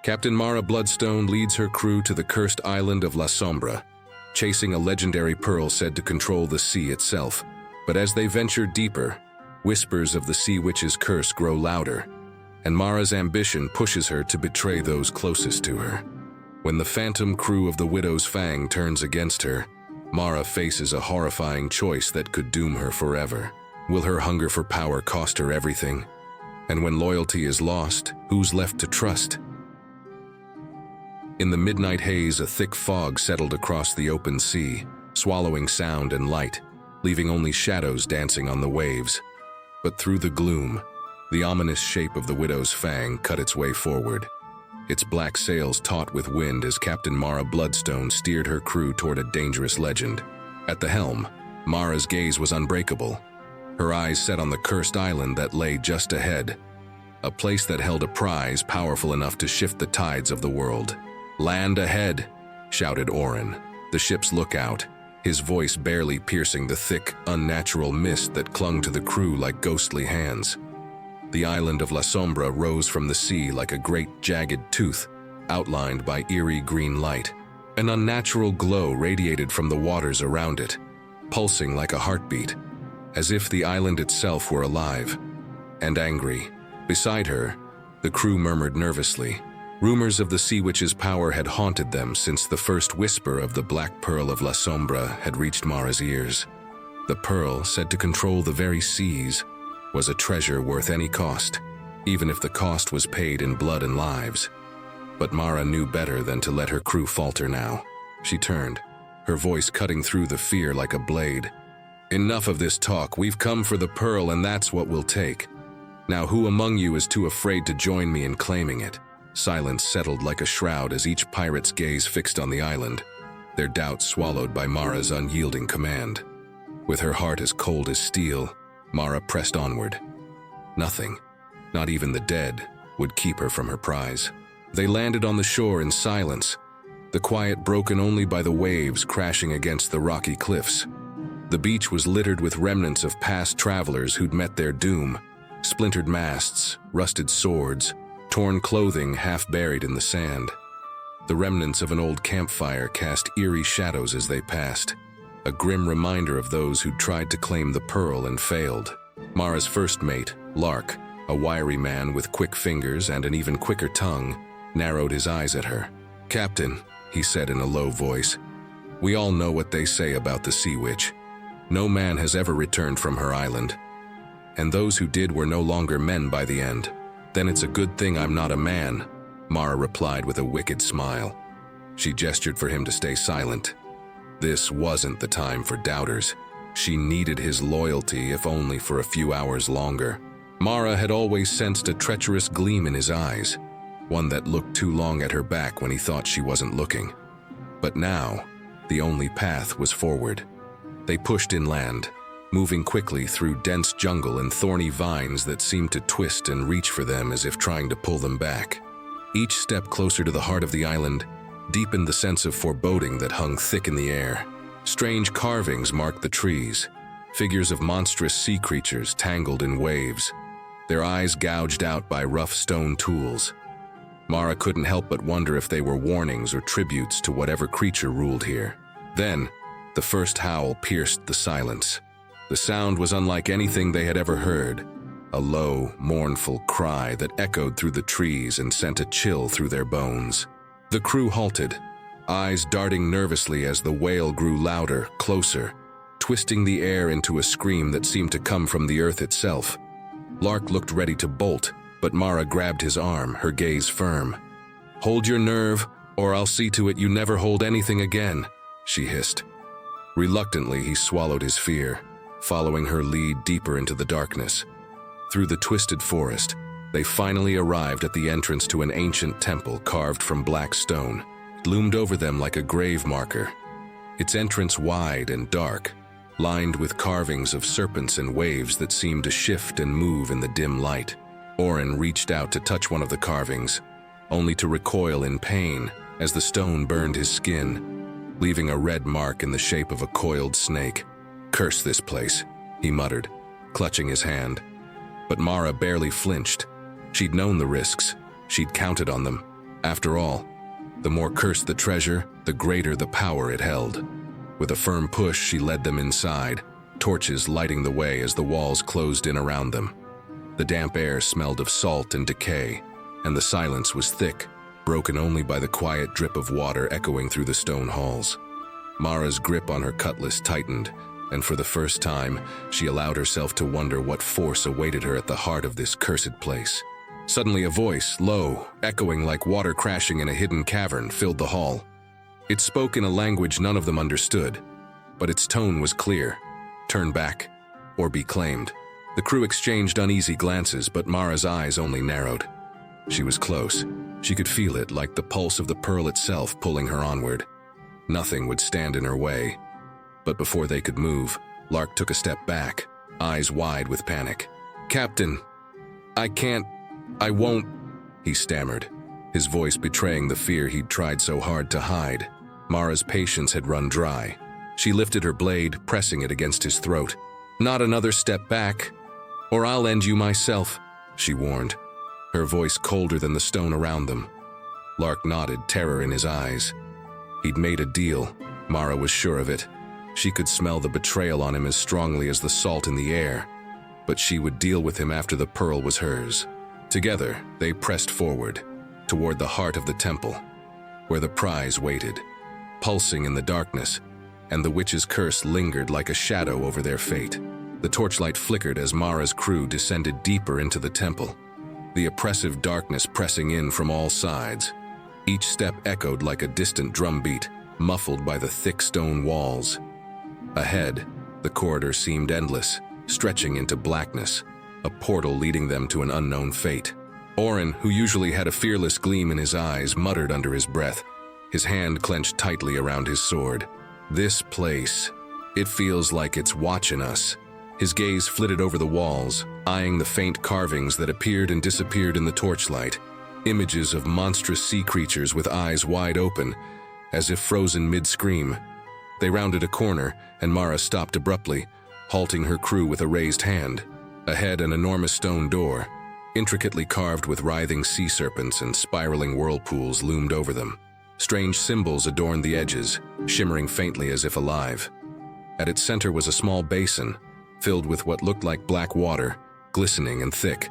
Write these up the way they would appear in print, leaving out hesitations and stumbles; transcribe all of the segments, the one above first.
Captain Mara Bloodstone leads her crew to the cursed island of La Sombra, chasing a legendary pearl said to control the sea itself. But as they venture deeper, whispers of the sea witch's curse grow louder, and Mara's ambition pushes her to betray those closest to her. When the phantom crew of the Widow's Fang turns against her, Mara faces a horrifying choice that could doom her forever. Will her hunger for power cost her everything? And when loyalty is lost, who's left to trust? In the midnight haze, a thick fog settled across the open sea, swallowing sound and light, leaving only shadows dancing on the waves. But through the gloom, the ominous shape of the Widow's Fang cut its way forward, its black sails taut with wind as Captain Mara Bloodstone steered her crew toward a dangerous legend. At the helm, Mara's gaze was unbreakable, her eyes set on the cursed island that lay just ahead, a place that held a prize powerful enough to shift the tides of the world. "Land ahead," shouted Orin, the ship's lookout, his voice barely piercing the thick, unnatural mist that clung to the crew like ghostly hands. The island of La Sombra rose from the sea like a great jagged tooth, outlined by eerie green light. An unnatural glow radiated from the waters around it, pulsing like a heartbeat, as if the island itself were alive and angry. Beside her, the crew murmured nervously. Rumors of the sea witch's power had haunted them since the first whisper of the Black Pearl of La Sombra had reached Mara's ears. The pearl, said to control the very seas, was a treasure worth any cost, even if the cost was paid in blood and lives. But Mara knew better than to let her crew falter now. She turned, her voice cutting through the fear like a blade. "Enough of this talk. We've come for the pearl, and that's what we'll take. Now who among you is too afraid to join me in claiming it?" Silence settled like a shroud as each pirate's gaze fixed on the island, their doubts swallowed by Mara's unyielding command. With her heart as cold as steel, Mara pressed onward. Nothing, not even the dead, would keep her from her prize. They landed on the shore in silence, the quiet broken only by the waves crashing against the rocky cliffs. The beach was littered with remnants of past travelers who'd met their doom, splintered masts, rusted swords, torn clothing half buried in the sand. The remnants of an old campfire cast eerie shadows as they passed, a grim reminder of those who'd tried to claim the pearl and failed. Mara's first mate, Lark, a wiry man with quick fingers and an even quicker tongue, narrowed his eyes at her. "Captain," he said in a low voice, "we all know what they say about the Sea Witch. No man has ever returned from her island, and those who did were no longer men by the end." "Then it's a good thing I'm not a man," Mara replied with a wicked smile. She gestured for him to stay silent. This wasn't the time for doubters. She needed his loyalty, if only for a few hours longer. Mara had always sensed a treacherous gleam in his eyes, one that looked too long at her back when he thought she wasn't looking. But now, the only path was forward. They pushed inland, moving quickly through dense jungle and thorny vines that seemed to twist and reach for them as if trying to pull them back. Each step closer to the heart of the island deepened the sense of foreboding that hung thick in the air. Strange carvings marked the trees, figures of monstrous sea creatures tangled in waves, their eyes gouged out by rough stone tools. Mara couldn't help but wonder if they were warnings or tributes to whatever creature ruled here. Then, the first howl pierced the silence. The sound was unlike anything they had ever heard, a low, mournful cry that echoed through the trees and sent a chill through their bones. The crew halted, eyes darting nervously as the wail grew louder, closer, twisting the air into a scream that seemed to come from the earth itself. Lark looked ready to bolt, but Mara grabbed his arm, her gaze firm. "Hold your nerve, or I'll see to it you never hold anything again," she hissed. Reluctantly, he swallowed his fear, following her lead deeper into the darkness. Through the twisted forest, they finally arrived at the entrance to an ancient temple carved from black stone. It loomed over them like a grave marker, its entrance wide and dark, lined with carvings of serpents and waves that seemed to shift and move in the dim light. Orin reached out to touch one of the carvings, only to recoil in pain as the stone burned his skin, leaving a red mark in the shape of a coiled snake. "Curse this place," he muttered, clutching his hand. But Mara barely flinched. She'd known the risks. She'd counted on them. After all, the more cursed the treasure, the greater the power it held. With a firm push, she led them inside, torches lighting the way as the walls closed in around them. The damp air smelled of salt and decay, and the silence was thick, broken only by the quiet drip of water echoing through the stone halls. Mara's grip on her cutlass tightened, and for the first time, she allowed herself to wonder what force awaited her at the heart of this cursed place. Suddenly a voice, low, echoing like water crashing in a hidden cavern, filled the hall. It spoke in a language none of them understood, but its tone was clear. Turn back, or be claimed. The crew exchanged uneasy glances, but Mara's eyes only narrowed. She was close. She could feel it, like the pulse of the pearl itself pulling her onward. Nothing would stand in her way. But before they could move, Lark took a step back, eyes wide with panic. "Captain, I won't," he stammered, his voice betraying the fear he'd tried so hard to hide. Mara's patience had run dry. She lifted her blade, pressing it against his throat. "Not another step back, or I'll end you myself," she warned, her voice colder than the stone around them. Lark nodded, terror in his eyes. He'd made a deal, Mara was sure of it. She could smell the betrayal on him as strongly as the salt in the air, but she would deal with him after the pearl was hers. Together, they pressed forward, toward the heart of the temple, where the prize waited, pulsing in the darkness, and the witch's curse lingered like a shadow over their fate. The torchlight flickered as Mara's crew descended deeper into the temple, the oppressive darkness pressing in from all sides. Each step echoed like a distant drumbeat, muffled by the thick stone walls. Ahead, the corridor seemed endless, stretching into blackness, a portal leading them to an unknown fate. Orin, who usually had a fearless gleam in his eyes, muttered under his breath, his hand clenched tightly around his sword. "This place, it feels like it's watching us." His gaze flitted over the walls, eyeing the faint carvings that appeared and disappeared in the torchlight, images of monstrous sea creatures with eyes wide open, as if frozen mid-scream. They rounded a corner, and Mara stopped abruptly, halting her crew with a raised hand. Ahead, an enormous stone door, intricately carved with writhing sea serpents and spiraling whirlpools, loomed over them. Strange symbols adorned the edges, shimmering faintly as if alive. At its center was a small basin, filled with what looked like black water, glistening and thick.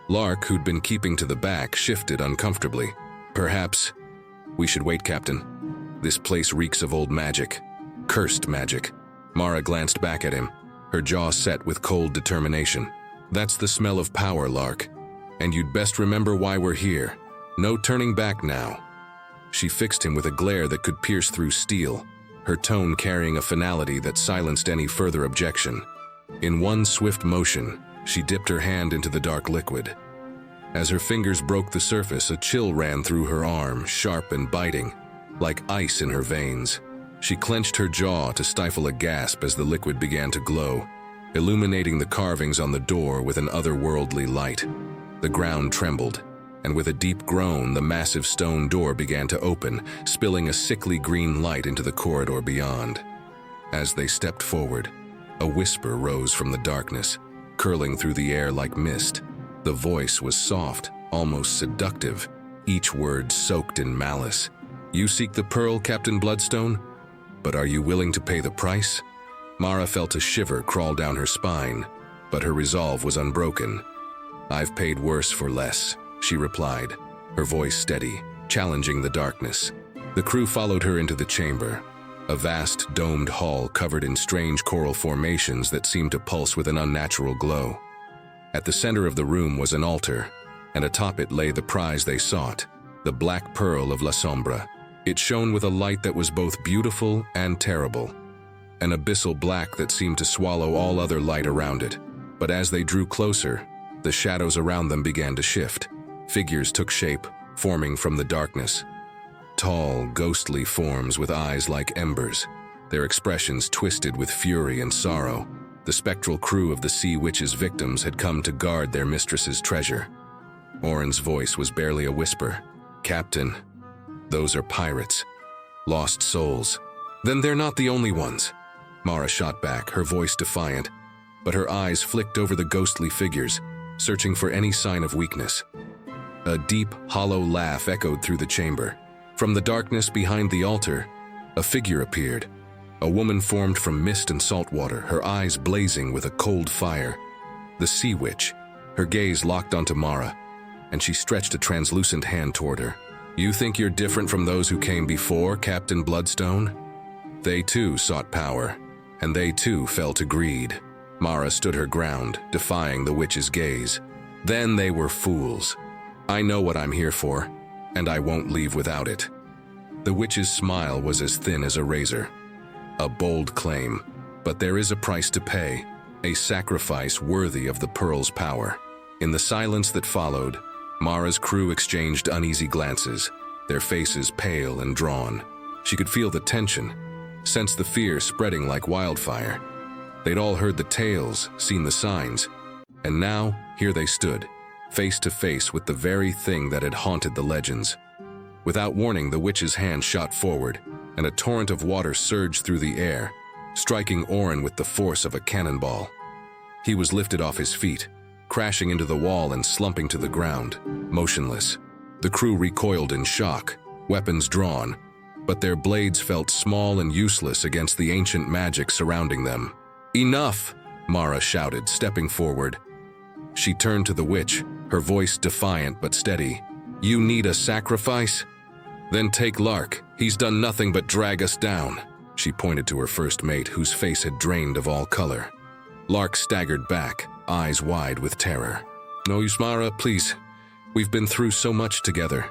Lark, who'd been keeping to the back, shifted uncomfortably. "Perhaps we should wait, Captain. This place reeks of old magic. Cursed magic." Mara glanced back at him, her jaw set with cold determination. "That's the smell of power, Lark. And you'd best remember why we're here. No turning back now." She fixed him with a glare that could pierce through steel, her tone carrying a finality that silenced any further objection. In one swift motion, she dipped her hand into the dark liquid. As her fingers broke the surface, a chill ran through her arm, sharp and biting, like ice in her veins. She clenched her jaw to stifle a gasp as the liquid began to glow, illuminating the carvings on the door with an otherworldly light. The ground trembled, and with a deep groan, the massive stone door began to open, spilling a sickly green light into the corridor beyond. As they stepped forward, a whisper rose from the darkness, curling through the air like mist. The voice was soft, almost seductive, each word soaked in malice. "You seek the pearl, Captain Bloodstone? But are you willing to pay the price?" Mara felt a shiver crawl down her spine, but her resolve was unbroken. "I've paid worse for less," she replied, her voice steady, challenging the darkness. The crew followed her into the chamber, a vast domed hall covered in strange coral formations that seemed to pulse with an unnatural glow. At the center of the room was an altar, and atop it lay the prize they sought, the black pearl of La Sombra. It shone with a light that was both beautiful and terrible, an abyssal black that seemed to swallow all other light around it. But as they drew closer, the shadows around them began to shift. Figures took shape, forming from the darkness. Tall, ghostly forms with eyes like embers, their expressions twisted with fury and sorrow. The spectral crew of the Sea Witch's victims had come to guard their mistress's treasure. Orin's voice was barely a whisper. "Captain, those are pirates. Lost souls." "Then they're not the only ones." Mara shot back, her voice defiant, but her eyes flicked over the ghostly figures, searching for any sign of weakness. A deep, hollow laugh echoed through the chamber. From the darkness behind the altar, a figure appeared. A woman formed from mist and salt water, her eyes blazing with a cold fire. The Sea Witch, her gaze locked onto Mara, and she stretched a translucent hand toward her. "You think you're different from those who came before, Captain Bloodstone?" They too sought power, and they too fell to greed. Mara stood her ground, defying the witch's gaze. "Then they were fools. I know what I'm here for, and I won't leave without it." The witch's smile was as thin as a razor. A bold claim, but there is a price to pay, a sacrifice worthy of the Pearl's power. In the silence that followed, Mara's crew exchanged uneasy glances, their faces pale and drawn. She could feel the tension, sense the fear spreading like wildfire. They'd all heard the tales, seen the signs, and now here they stood, face to face with the very thing that had haunted the legends. Without warning, the witch's hand shot forward, and a torrent of water surged through the air, striking Oren with the force of a cannonball. He was lifted off his feet, crashing into the wall and slumping to the ground, motionless. The crew recoiled in shock, weapons drawn, but their blades felt small and useless against the ancient magic surrounding them. "Enough!" Mara shouted, stepping forward. She turned to the witch, her voice defiant but steady. "You need a sacrifice? Then take Lark. He's done nothing but drag us down." She pointed to her first mate, whose face had drained of all color. Lark staggered back, eyes wide with terror. "No use, Mara, please. We've been through so much together."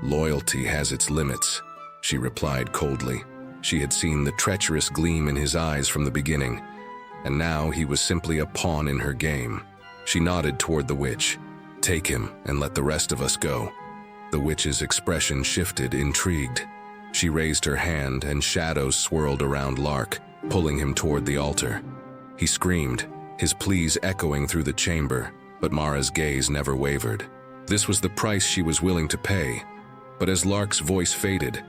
"Loyalty has its limits," she replied coldly. She had seen the treacherous gleam in his eyes from the beginning, and now he was simply a pawn in her game. She nodded toward the witch. "Take him and let the rest of us go." The witch's expression shifted, intrigued. She raised her hand and shadows swirled around Lark, pulling him toward the altar. He screamed, his pleas echoing through the chamber, but Mara's gaze never wavered. This was the price she was willing to pay. But as Lark's voice faded,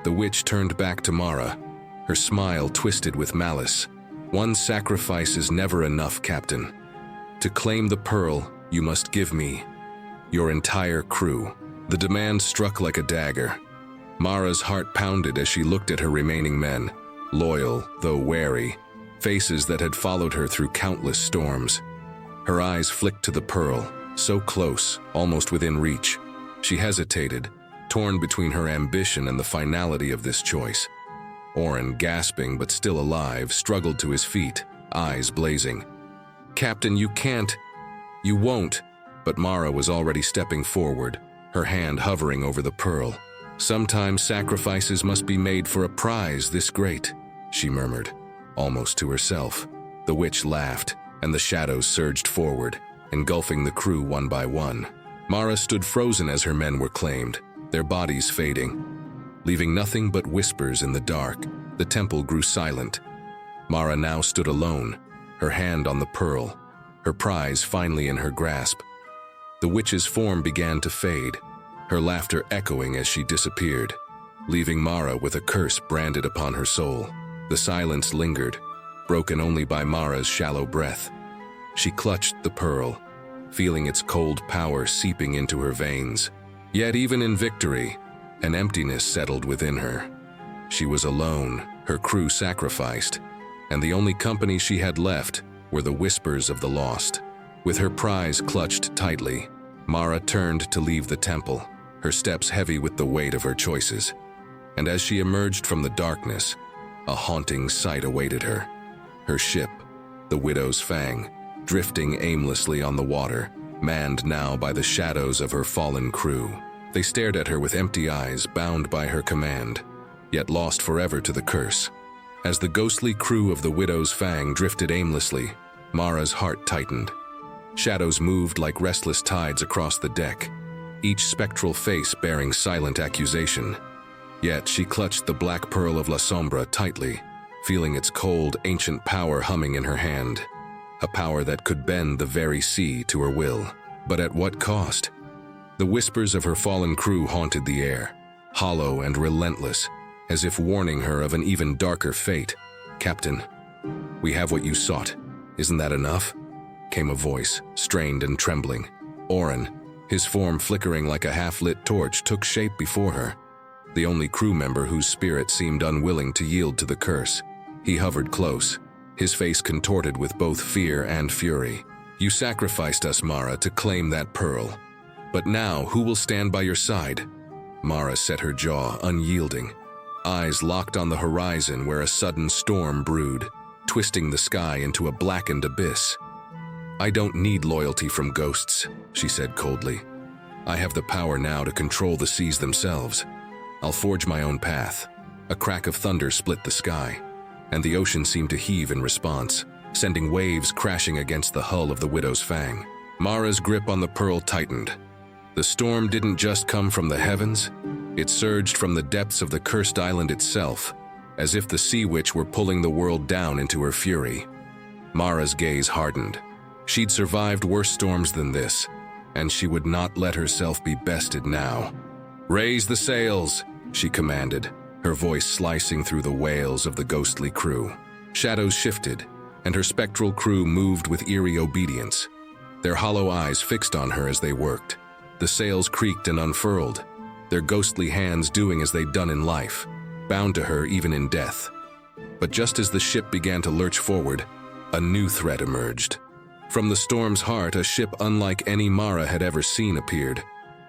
the witch turned back to Mara, her smile twisted with malice. "One sacrifice is never enough, Captain. To claim the Pearl, you must give me your entire crew." The demand struck like a dagger. Mara's heart pounded as she looked at her remaining men, loyal though wary, faces that had followed her through countless storms. Her eyes flicked to the Pearl, so close, almost within reach. She hesitated, torn between her ambition and the finality of this choice. Oren, gasping but still alive, struggled to his feet, eyes blazing. "Captain, you can't. You won't." But Mara was already stepping forward, her hand hovering over the Pearl. "Sometimes sacrifices must be made for a prize this great," she murmured, almost to herself. The witch laughed, and the shadows surged forward, engulfing the crew one by one. Mara stood frozen as her men were claimed, their bodies fading. Leaving nothing but whispers in the dark, the temple grew silent. Mara now stood alone, her hand on the Pearl, her prize finally in her grasp. The witch's form began to fade, her laughter echoing as she disappeared, leaving Mara with a curse branded upon her soul. The silence lingered, broken only by Mara's shallow breath. She clutched the Pearl, feeling its cold power seeping into her veins. Yet even in victory, an emptiness settled within her. She was alone, her crew sacrificed, and the only company she had left were the whispers of the lost. With her prize clutched tightly, Mara turned to leave the temple, her steps heavy with the weight of her choices. And as she emerged from the darkness, a haunting sight awaited her. Her ship, the Widow's Fang, drifting aimlessly on the water, manned now by the shadows of her fallen crew. They stared at her with empty eyes, bound by her command, yet lost forever to the curse. As the ghostly crew of the Widow's Fang drifted aimlessly, Mara's heart tightened. Shadows moved like restless tides across the deck, each spectral face bearing silent accusation. Yet she clutched the black pearl of La Sombra tightly, feeling its cold, ancient power humming in her hand. A power that could bend the very sea to her will. But at what cost? The whispers of her fallen crew haunted the air, hollow and relentless, as if warning her of an even darker fate. "Captain, we have what you sought. Isn't that enough?" came a voice, strained and trembling. Oren, His form flickering like a half-lit torch took shape before her, the only crew member whose spirit seemed unwilling to yield to the curse. He hovered close, his face contorted with both fear and fury. "You sacrificed us, Mara, to claim that pearl. But now, who will stand by your side?" Mara set her jaw, unyielding, eyes locked on the horizon where a sudden storm brewed, twisting the sky into a blackened abyss. "I don't need loyalty from ghosts," she said coldly. "I have the power now to control the seas themselves. I'll forge my own path." A crack of thunder split the sky, and the ocean seemed to heave in response, sending waves crashing against the hull of the Widow's Fang. Mara's grip on the pearl tightened. The storm didn't just come from the heavens, it surged from the depths of the cursed island itself, as if the sea witch were pulling the world down into her fury. Mara's gaze hardened. She'd survived worse storms than this, and she would not let herself be bested now. "Raise the sails," she commanded, her voice slicing through the wails of the ghostly crew. Shadows shifted, and her spectral crew moved with eerie obedience, their hollow eyes fixed on her as they worked. The sails creaked and unfurled, their ghostly hands doing as they'd done in life, bound to her even in death. But just as the ship began to lurch forward, a new threat emerged. From the storm's heart, a ship unlike any Mara had ever seen appeared.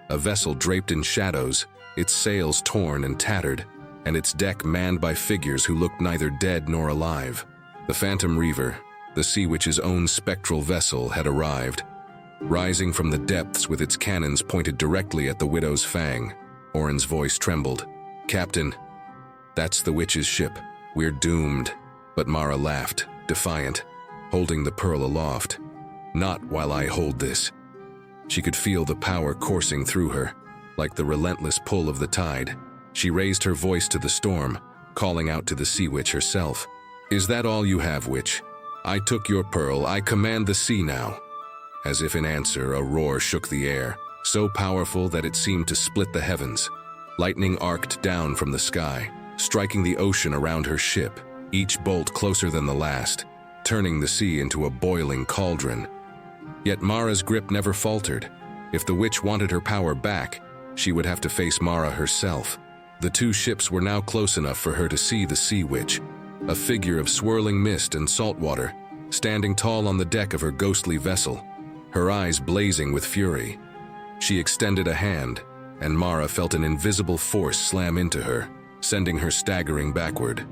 A vessel draped in shadows, its sails torn and tattered, and its deck manned by figures who looked neither dead nor alive. The Phantom Reaver, the Sea Witch's own spectral vessel, had arrived. Rising from the depths with its cannons pointed directly at the Widow's Fang, Orin's voice trembled. "Captain, that's the witch's ship. We're doomed." But Mara laughed, defiant, holding the pearl aloft. "Not while I hold this." She could feel the power coursing through her, like the relentless pull of the tide. She raised her voice to the storm, calling out to the Sea Witch herself. "Is that all you have, witch? I took your pearl, I command the sea now." As if in answer, a roar shook the air, so powerful that it seemed to split the heavens. Lightning arced down from the sky, striking the ocean around her ship, each bolt closer than the last, turning the sea into a boiling cauldron. Yet Mara's grip never faltered. If the witch wanted her power back, she would have to face Mara herself. The two ships were now close enough for her to see the Sea Witch, a figure of swirling mist and salt water, standing tall on the deck of her ghostly vessel, her eyes blazing with fury. She extended a hand, and Mara felt an invisible force slam into her, sending her staggering backward.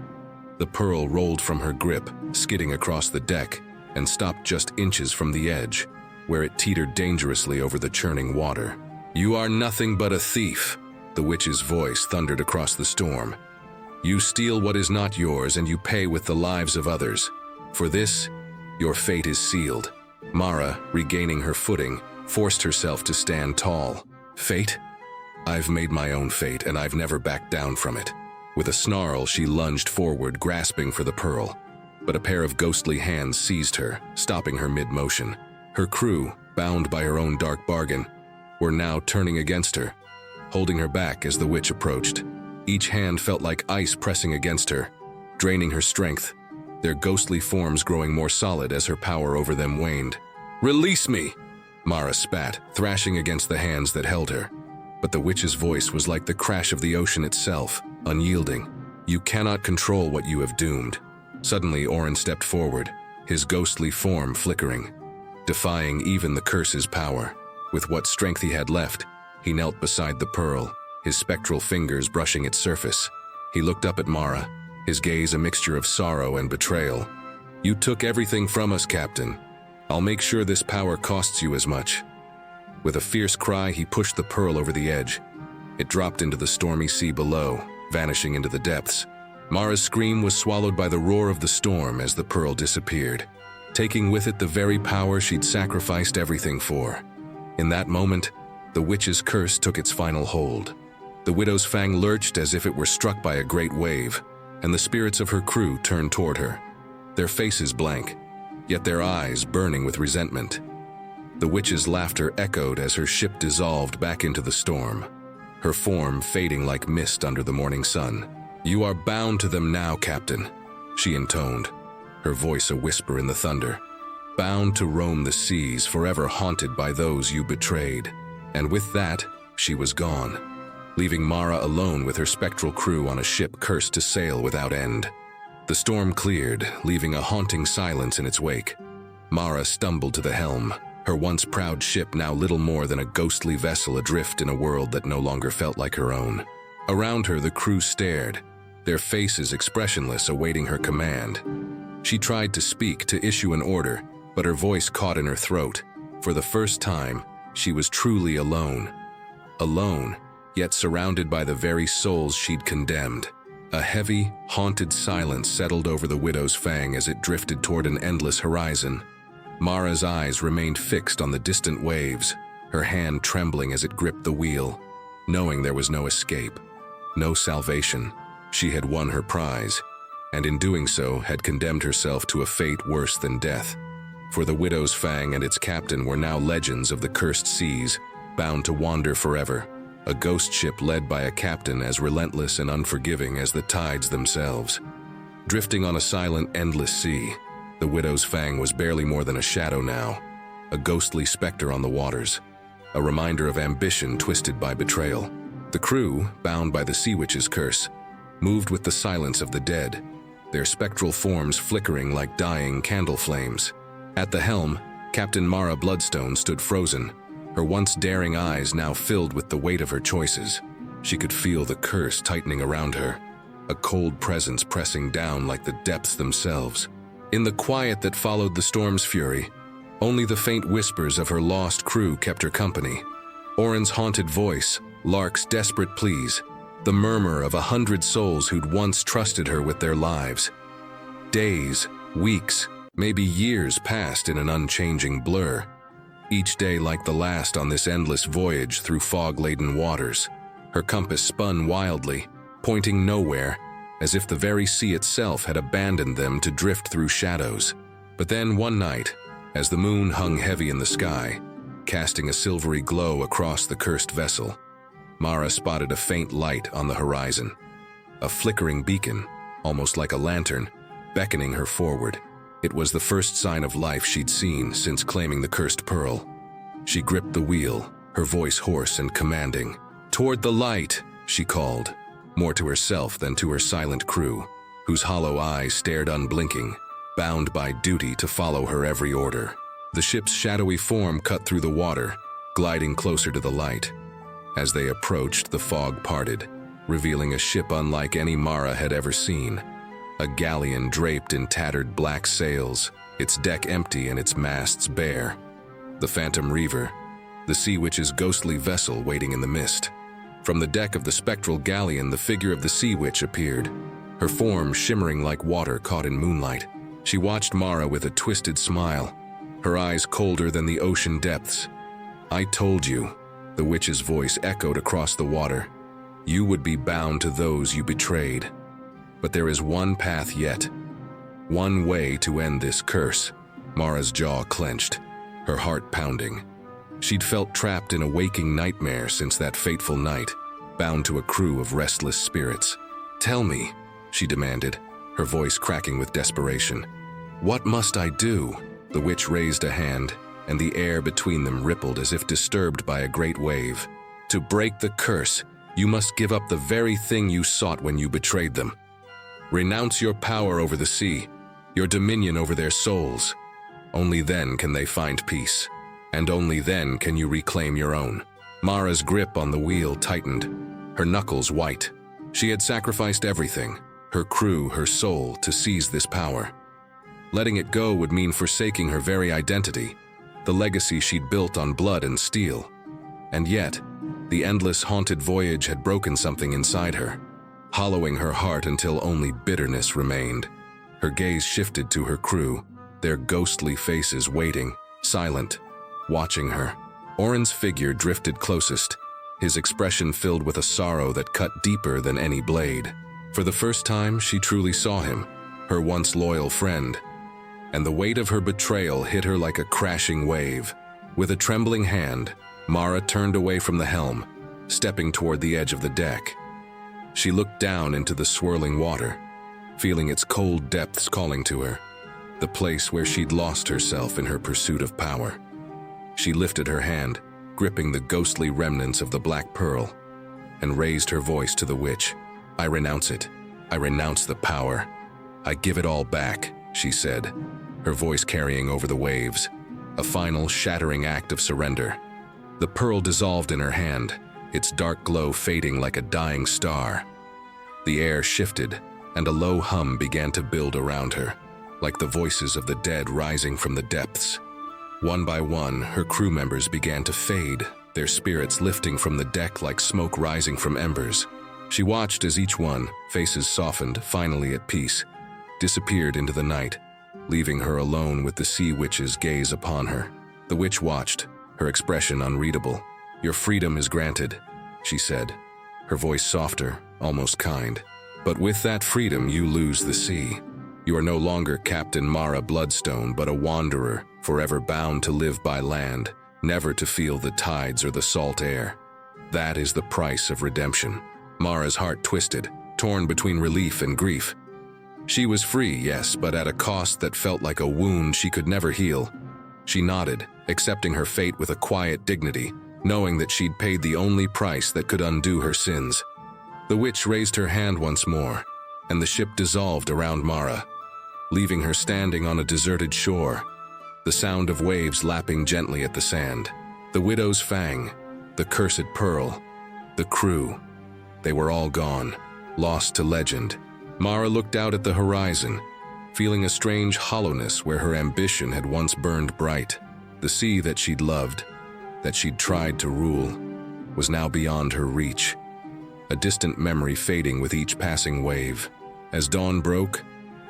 The pearl rolled from her grip, skidding across the deck, and stopped just inches from the edge, where it teetered dangerously over the churning water. "You are nothing but a thief," the witch's voice thundered across the storm. "You steal what is not yours, and you pay with the lives of others. For this, your fate is sealed." Mara, regaining her footing, forced herself to stand tall. "Fate? I've made my own fate, and I've never backed down from it." With a snarl, she lunged forward, grasping for the pearl. But a pair of ghostly hands seized her, stopping her mid-motion. Her crew, bound by her own dark bargain, were now turning against her, holding her back as the witch approached. Each hand felt like ice pressing against her, draining her strength, their ghostly forms growing more solid as her power over them waned. "Release me!" Mara spat, thrashing against the hands that held her. But the witch's voice was like the crash of the ocean itself, unyielding. "You cannot control what you have doomed." Suddenly, Orin stepped forward, his ghostly form flickering, defying even the curse's power. With what strength he had left, he knelt beside the pearl, his spectral fingers brushing its surface. He looked up at Mara, his gaze a mixture of sorrow and betrayal. "You took everything from us, Captain. I'll make sure this power costs you as much." With a fierce cry, he pushed the pearl over the edge. It dropped into the stormy sea below, vanishing into the depths. Mara's scream was swallowed by the roar of the storm as the pearl disappeared, taking with it the very power she'd sacrificed everything for. In that moment, the witch's curse took its final hold. The Widow's Fang lurched as if it were struck by a great wave, and the spirits of her crew turned toward her, their faces blank, yet their eyes burning with resentment. The witch's laughter echoed as her ship dissolved back into the storm, her form fading like mist under the morning sun. "You are bound to them now, Captain," she intoned, her voice a whisper in the thunder. "Bound to roam the seas, forever haunted by those you betrayed." And with that, she was gone, leaving Mara alone with her spectral crew on a ship cursed to sail without end. The storm cleared, leaving a haunting silence in its wake. Mara stumbled to the helm, her once proud ship now little more than a ghostly vessel adrift in a world that no longer felt like her own. Around her, the crew stared, their faces expressionless, awaiting her command. She tried to speak, to issue an order, but her voice caught in her throat. For the first time, she was truly alone. Alone, yet surrounded by the very souls she'd condemned. A heavy, haunted silence settled over the Widow's Fang as it drifted toward an endless horizon. Mara's eyes remained fixed on the distant waves, her hand trembling as it gripped the wheel. Knowing there was no escape, no salvation, she had won her prize, and in doing so had condemned herself to a fate worse than death. For the Widow's Fang and its captain were now legends of the cursed seas, bound to wander forever, a ghost ship led by a captain as relentless and unforgiving as the tides themselves. Drifting on a silent, endless sea, the Widow's Fang was barely more than a shadow now, a ghostly specter on the waters, a reminder of ambition twisted by betrayal. The crew, bound by the Sea Witch's curse, moved with the silence of the dead, their spectral forms flickering like dying candle flames. At the helm, Captain Mara Bloodstone stood frozen, her once daring eyes now filled with the weight of her choices. She could feel the curse tightening around her, a cold presence pressing down like the depths themselves. In the quiet that followed the storm's fury, only the faint whispers of her lost crew kept her company. Orin's haunted voice, Lark's desperate pleas, the murmur of 100 souls who'd once trusted her with their lives. Days, weeks, maybe years passed in an unchanging blur, each day like the last on this endless voyage through fog-laden waters. Her compass spun wildly, pointing nowhere, as if the very sea itself had abandoned them to drift through shadows. But then one night, as the moon hung heavy in the sky, casting a silvery glow across the cursed vessel, Mara spotted a faint light on the horizon. A flickering beacon, almost like a lantern, beckoning her forward. It was the first sign of life she'd seen since claiming the cursed pearl. She gripped the wheel, her voice hoarse and commanding. "Toward the light," she called, more to herself than to her silent crew, whose hollow eyes stared unblinking, bound by duty to follow her every order. The ship's shadowy form cut through the water, gliding closer to the light. As they approached, the fog parted, revealing a ship unlike any Mara had ever seen. A galleon draped in tattered black sails, its deck empty and its masts bare. The Phantom Reaver, the Sea Witch's ghostly vessel waiting in the mist. From the deck of the spectral galleon, the figure of the Sea Witch appeared, her form shimmering like water caught in moonlight. She watched Mara with a twisted smile, her eyes colder than the ocean depths. "I told you," the witch's voice echoed across the water. "You would be bound to those you betrayed. But there is one path yet, one way to end this curse." Mara's jaw clenched, her heart pounding. She'd felt trapped in a waking nightmare since that fateful night, bound to a crew of restless spirits. "Tell me," she demanded, her voice cracking with desperation. "What must I do?" The witch raised a hand, and the air between them rippled as if disturbed by a great wave. "To break the curse, you must give up the very thing you sought when you betrayed them. Renounce your power over the sea, your dominion over their souls. Only then can they find peace, and only then can you reclaim your own." Mara's grip on the wheel tightened, her knuckles white. She had sacrificed everything, her crew, her soul, to seize this power. Letting it go would mean forsaking her very identity, the legacy she'd built on blood and steel. And yet, the endless haunted voyage had broken something inside her, hollowing her heart until only bitterness remained. Her gaze shifted to her crew, their ghostly faces waiting, silent, watching her. Orin's figure drifted closest, his expression filled with a sorrow that cut deeper than any blade. For the first time, she truly saw him, her once loyal friend, and the weight of her betrayal hit her like a crashing wave. With a trembling hand, Mara turned away from the helm, stepping toward the edge of the deck. She looked down into the swirling water, feeling its cold depths calling to her, the place where she'd lost herself in her pursuit of power. She lifted her hand, gripping the ghostly remnants of the Black Pearl, and raised her voice to the witch. "I renounce it. I renounce the power. I give it all back," she said, her voice carrying over the waves, a final, shattering act of surrender. The pearl dissolved in her hand, its dark glow fading like a dying star. The air shifted, and a low hum began to build around her, like the voices of the dead rising from the depths. One by one, her crew members began to fade, their spirits lifting from the deck like smoke rising from embers. She watched as each one, faces softened, finally at peace, disappeared into the night, leaving her alone with the sea witch's gaze upon her. The witch watched, her expression unreadable. "Your freedom is granted," she said, her voice softer, almost kind. "But with that freedom you lose the sea. You are no longer Captain Mara Bloodstone, but a wanderer, forever bound to live by land, never to feel the tides or the salt air. That is the price of redemption." Mara's heart twisted, torn between relief and grief. She was free, yes, but at a cost that felt like a wound she could never heal. She nodded, accepting her fate with a quiet dignity, knowing that she'd paid the only price that could undo her sins. The witch raised her hand once more, and the ship dissolved around Mara, leaving her standing on a deserted shore, the sound of waves lapping gently at the sand. The widow's fang, the cursed pearl, the crew, they were all gone, lost to legend. Mara looked out at the horizon, feeling a strange hollowness where her ambition had once burned bright. The sea that she'd loved, that she'd tried to rule, was now beyond her reach, a distant memory fading with each passing wave. As dawn broke,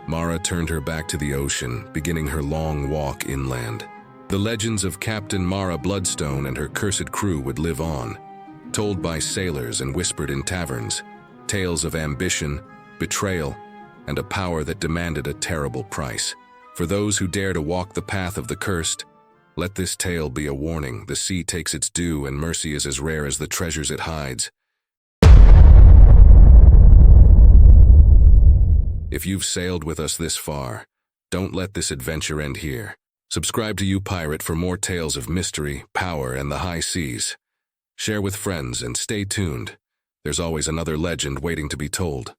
Mara turned her back to the ocean, beginning her long walk inland. The legends of Captain Mara Bloodstone and her cursed crew would live on, told by sailors and whispered in taverns, tales of ambition, betrayal, and a power that demanded a terrible price. For those who dare to walk the path of the cursed, let this tale be a warning. The sea takes its due, and mercy is as rare as the treasures it hides. If you've sailed with us this far, don't let this adventure end here. Subscribe to You Pirate for more tales of mystery, power, and the high seas. Share with friends and stay tuned. There's always another legend waiting to be told.